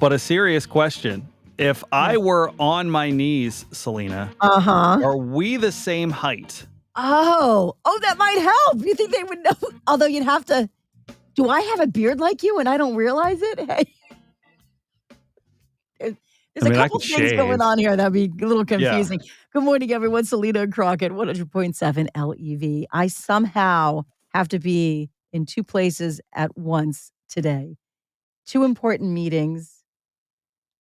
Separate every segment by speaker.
Speaker 1: but a serious question. If I were on my knees, Selena,
Speaker 2: Uh-huh.
Speaker 1: are we the same height?
Speaker 2: Oh, that might help. You think they would know? Although you'd have to. Do I have a beard like you and I don't realize it? Hey, there's a
Speaker 1: I
Speaker 2: couple
Speaker 1: could
Speaker 2: things going
Speaker 1: shave.
Speaker 2: on here that'd be a little
Speaker 1: Yeah.
Speaker 2: confusing. Good morning, everyone. Selena and Crockett, 100.7 LEV. I somehow have to be in two places at once today. Two important meetings.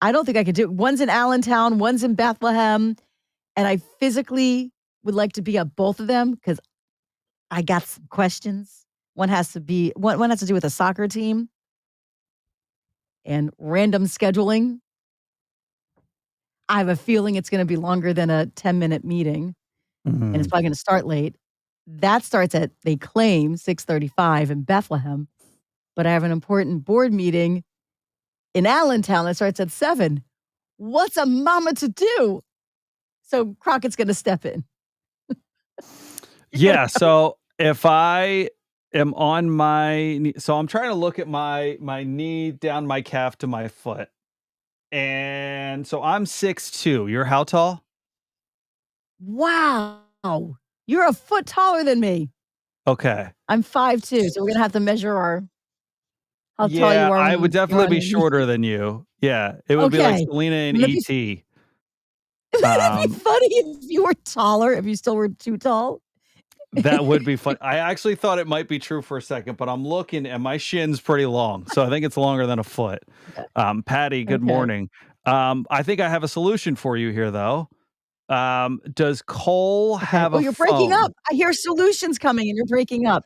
Speaker 2: I don't think I could do it. One's in Allentown, one's in Bethlehem. And I physically would like to be at both of them because I got some questions. One has to do with a soccer team and random scheduling. I have a feeling it's going to be longer than a 10-minute meeting, and it's probably going to start late. That starts at, they claim, 6:35 in Bethlehem, but I have an important board meeting in Allentown that starts at 7. What's a mama to do? So Crockett's going to step in.
Speaker 1: Yeah. So if I am on my knee, so I'm trying to look at my knee down my calf to my foot. And so I'm 6'2". You're how tall?
Speaker 2: Wow. You're a foot taller than me.
Speaker 1: Okay.
Speaker 2: I'm 5'2", so we're gonna have to measure how tall
Speaker 1: Yeah,
Speaker 2: you are
Speaker 1: I
Speaker 2: when
Speaker 1: would
Speaker 2: you're
Speaker 1: definitely
Speaker 2: on
Speaker 1: be
Speaker 2: your knees.
Speaker 1: shorter than you. Yeah, it would be like
Speaker 2: Okay.
Speaker 1: Selena and
Speaker 2: Wouldn't it
Speaker 1: E.T.
Speaker 2: Wouldn't it be
Speaker 1: Um,
Speaker 2: funny if you were taller, if you still were too tall?
Speaker 1: that would be fun. I actually thought it might be true for a second, but I'm looking and my shin's pretty long, so I think it's longer than a foot.
Speaker 2: Okay.
Speaker 1: Patty, good
Speaker 2: Okay.
Speaker 1: morning. I think I have a solution for you here, though. Does Cole
Speaker 2: Okay.
Speaker 1: have
Speaker 2: Oh,
Speaker 1: a
Speaker 2: you're breaking up.
Speaker 1: phone?
Speaker 2: I hear solutions coming and you're breaking up.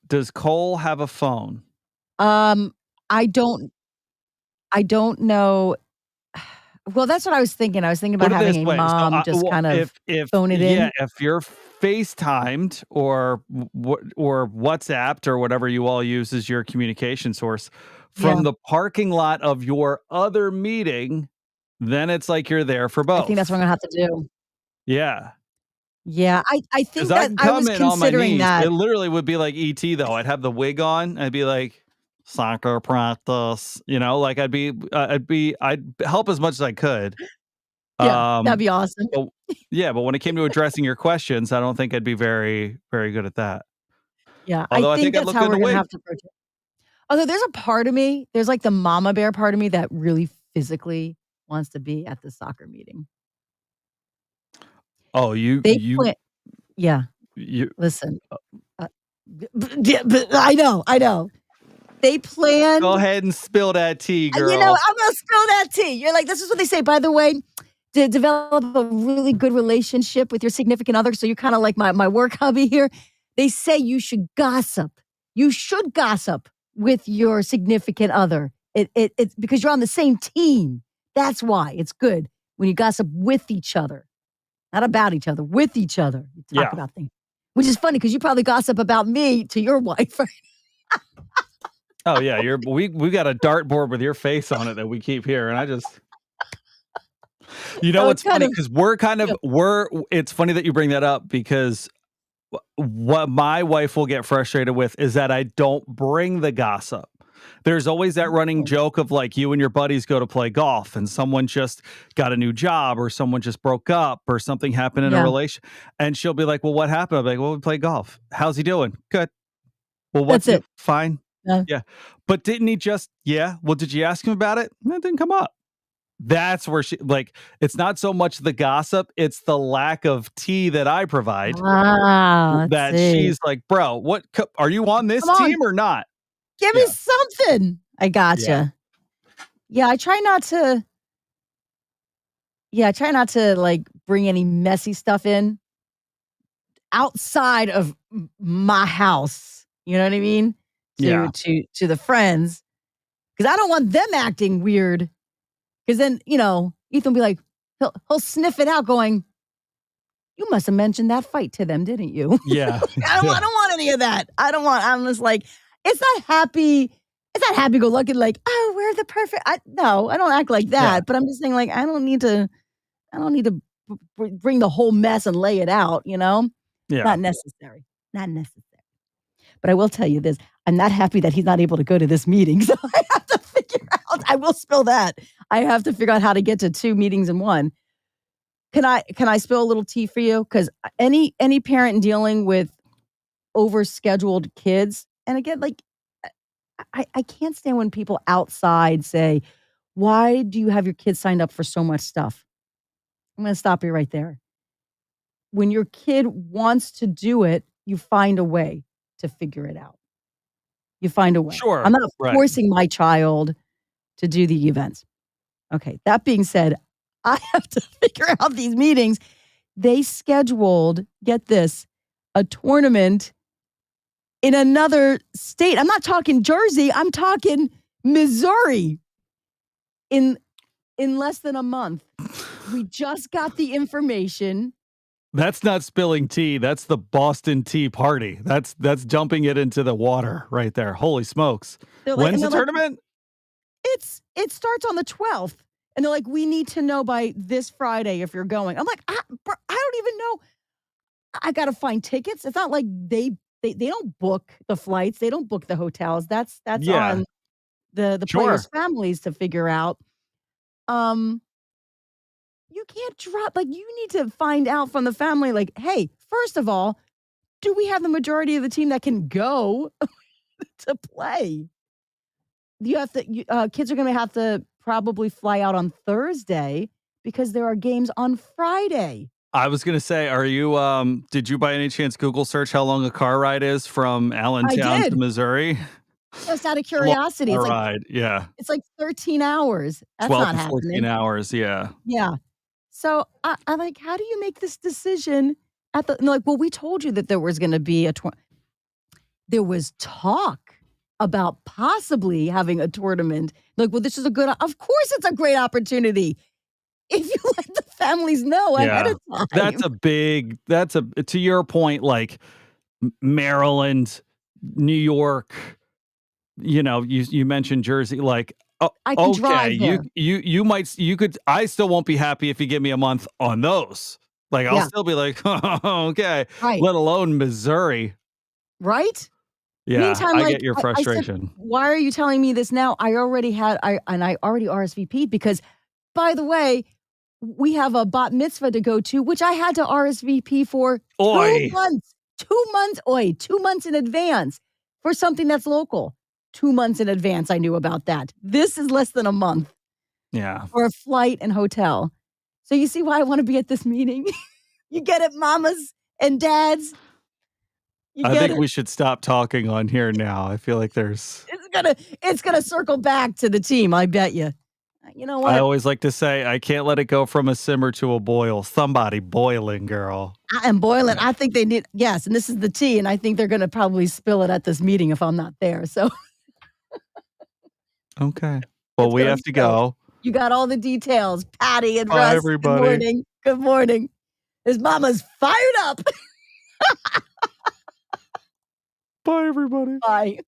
Speaker 1: Does Cole have a phone?
Speaker 2: Um, I don't know. Well, that's what I was thinking. I was thinking about
Speaker 1: Put it
Speaker 2: having
Speaker 1: this
Speaker 2: a
Speaker 1: way. So,
Speaker 2: mom just
Speaker 1: well,
Speaker 2: kind of
Speaker 1: if
Speaker 2: phone it
Speaker 1: yeah,
Speaker 2: in.
Speaker 1: if you're FaceTimed or or WhatsApped or whatever you all use as your communication source
Speaker 2: Yeah.
Speaker 1: from the parking lot of your other meeting, then it's like you're there for
Speaker 2: I think that's what
Speaker 1: both.
Speaker 2: I'm gonna have to do.
Speaker 1: Yeah.
Speaker 2: Yeah, I
Speaker 1: Because
Speaker 2: think
Speaker 1: I
Speaker 2: that
Speaker 1: can
Speaker 2: I
Speaker 1: come
Speaker 2: was
Speaker 1: in on my
Speaker 2: considering
Speaker 1: knees. It
Speaker 2: that.
Speaker 1: literally would be like ET though. I'd have the wig on. I'd be like soccer practice, like I'd help as much as I could.
Speaker 2: Yeah, that'd
Speaker 1: Um,
Speaker 2: be awesome.
Speaker 1: but yeah, but when it came to addressing your questions, I don't think I'd be very, very good at that.
Speaker 2: Yeah, I
Speaker 1: Although I
Speaker 2: think
Speaker 1: think I'd
Speaker 2: that's
Speaker 1: look
Speaker 2: how
Speaker 1: good in
Speaker 2: we're
Speaker 1: a
Speaker 2: gonna
Speaker 1: wig.
Speaker 2: have to approach it. Although there's a part of me, there's like the mama bear part of me that really physically wants to be at the soccer meeting.
Speaker 1: Oh, you
Speaker 2: They
Speaker 1: you
Speaker 2: plan Yeah,
Speaker 1: you
Speaker 2: listen, uh, yeah, but I know. They
Speaker 1: go
Speaker 2: planned
Speaker 1: ahead and spill that tea, girl.
Speaker 2: I'm gonna spill that tea. You're like, this is what they say, by the way, to develop a really good relationship with your significant other, so you're kinda like my work hubby here. They say you should gossip. You should gossip with your significant other. It's because you're on the same team. That's why it's good when you gossip with each other, not about each other, with each other. You talk
Speaker 1: Yeah.
Speaker 2: about things, which is funny because you probably gossip about me to your wife, right?
Speaker 1: Oh yeah, we got a dartboard with your face on it that we keep here, and I just
Speaker 2: So it's
Speaker 1: what's
Speaker 2: kind
Speaker 1: funny
Speaker 2: of,
Speaker 1: because we're kind
Speaker 2: you
Speaker 1: of
Speaker 2: know,
Speaker 1: we're it's funny that you bring that up because what my wife will get frustrated with is that I don't bring the gossip. There's always that running
Speaker 2: oh,
Speaker 1: joke of like you and your buddies go to play golf and someone just got a new job or someone just broke up or something happened in a
Speaker 2: yeah,
Speaker 1: relation. And she'll be like, well, what happened? I'm like, well, we played golf. How's he doing? Good. Well,
Speaker 2: that's
Speaker 1: what's new?
Speaker 2: it.
Speaker 1: Fine.
Speaker 2: Yeah.
Speaker 1: Yeah. But didn't he just, yeah. Well, did you ask him about it? That didn't come up. That's where she like it's not so much the gossip, it's the lack of tea that I provide
Speaker 2: Let's
Speaker 1: that
Speaker 2: see.
Speaker 1: she's like, "Bro, are you on this
Speaker 2: Come on,
Speaker 1: team or not?"
Speaker 2: give me
Speaker 1: Yeah.
Speaker 2: something. I
Speaker 1: Yeah.
Speaker 2: gotcha. Yeah, I try not to like bring any messy stuff in outside of my house. You know what I mean? To
Speaker 1: Yeah.
Speaker 2: to the friends, because I don't want them acting weird. Because then Ethan will be like, he'll sniff it out, going, "You must have mentioned that fight to them, didn't you?"
Speaker 1: Yeah.
Speaker 2: I don't want any of that. I'm just like, it's not happy. It's not happy go lucky. Like, oh, we're the perfect. No, I don't act like
Speaker 1: Yeah.
Speaker 2: that. But I'm just saying, like, I don't need to. I don't need to bring the whole mess and lay it out.
Speaker 1: Yeah.
Speaker 2: Not necessary. Not necessary. But I will tell you this: I'm not happy that he's not able to go to this meeting. So I have to figure out. I will spill that. I have to figure out how to get to 2 meetings in 1. Can I spill a little tea for you? 'Cause any parent dealing with overscheduled kids, and again, like, I can't stand when people outside say, "Why do you have your kids signed up for so much stuff?" I'm gonna stop you right there. When your kid wants to do it, you find a way to figure it out. You find a way. I'm
Speaker 1: Sure.
Speaker 2: not
Speaker 1: Right.
Speaker 2: forcing my child to do the events. Okay, that being said, I have to figure out these meetings. They scheduled, get this, a tournament in another state. I'm not talking Jersey, I'm talking Missouri in less than a month. We just got the information.
Speaker 1: That's not spilling tea. That's the Boston Tea Party. That's dumping it into the water right there. Holy smokes. When's the
Speaker 2: They're like,
Speaker 1: tournament?
Speaker 2: it starts on the 12th, and they're like, "We need to know by this Friday if you're going." I'm like, Bro, I don't even know. I gotta find tickets." It's not like they don't book the flights, they don't book the hotels. That's
Speaker 1: Yeah.
Speaker 2: on the players'
Speaker 1: Sure.
Speaker 2: families to figure out. Um, you can't drop, like, you need to find out from the family, like, "Hey, first of all, do we have the majority of the team that can go to play?" You have to kids are gonna have to probably fly out on Thursday because there are games on Friday.
Speaker 1: I was gonna say, are you, did you by any chance Google search how long a car ride is from
Speaker 2: I
Speaker 1: Allentown to
Speaker 2: did,
Speaker 1: Missouri?
Speaker 2: just out of
Speaker 1: It's a long
Speaker 2: curiosity.
Speaker 1: car ride, yeah.
Speaker 2: It's like 13 hours. That's
Speaker 1: 12
Speaker 2: not
Speaker 1: to 14
Speaker 2: happening.
Speaker 1: hours, yeah.
Speaker 2: Yeah. So, I'm like, "How do you make this decision at the," and they're like, "Well, we told you that there was gonna be a tour." There was talk about possibly having a tournament. Like, "Well, this is a good," of course it's a great opportunity if you let the families know ahead
Speaker 1: Yeah.
Speaker 2: of time.
Speaker 1: That's a to your point, like, Maryland, New York, you mentioned Jersey, like,
Speaker 2: I can
Speaker 1: okay,
Speaker 2: drive there.
Speaker 1: you might you could I still won't be happy if you give me a month on those. Like, I'll
Speaker 2: Yeah,
Speaker 1: still be like, "Okay,"
Speaker 2: right,
Speaker 1: let alone Missouri.
Speaker 2: right?
Speaker 1: Yeah,
Speaker 2: Meantime,
Speaker 1: I
Speaker 2: like,
Speaker 1: get your
Speaker 2: I said,
Speaker 1: frustration.
Speaker 2: "Why are you telling me this now?" I already RSVP'd because, by the way, we have a bat mitzvah to go to, which I had to RSVP for 2
Speaker 1: Oi.
Speaker 2: months, 2 months, oi, 2 months in advance for something that's local. 2 months in advance, I knew about that. This is less than a month
Speaker 1: Yeah.
Speaker 2: for a flight and hotel. So you see why I wanna be at this meeting? You get it, mamas and dads? You
Speaker 1: I
Speaker 2: get
Speaker 1: think
Speaker 2: it?
Speaker 1: we should stop talking on here now. I feel like there's
Speaker 2: It's gonna circle back to the team, I bet you. You know
Speaker 1: I
Speaker 2: what?
Speaker 1: always like to say, "I can't let it go from a simmer to a boil." Somebody boiling, girl.
Speaker 2: I am boiling. I think they need, yes, and this is the tea, and I think they're gonna probably spill it at this meeting if I'm not there, so
Speaker 1: Okay. Well,
Speaker 2: it's
Speaker 1: we
Speaker 2: gonna
Speaker 1: have to
Speaker 2: spill.
Speaker 1: go.
Speaker 2: You got all the details. Patty and
Speaker 1: Bye,
Speaker 2: Russ, good
Speaker 1: everybody.
Speaker 2: morning. Good morning. His mama's fired up.
Speaker 1: Bye, everybody.
Speaker 2: Bye.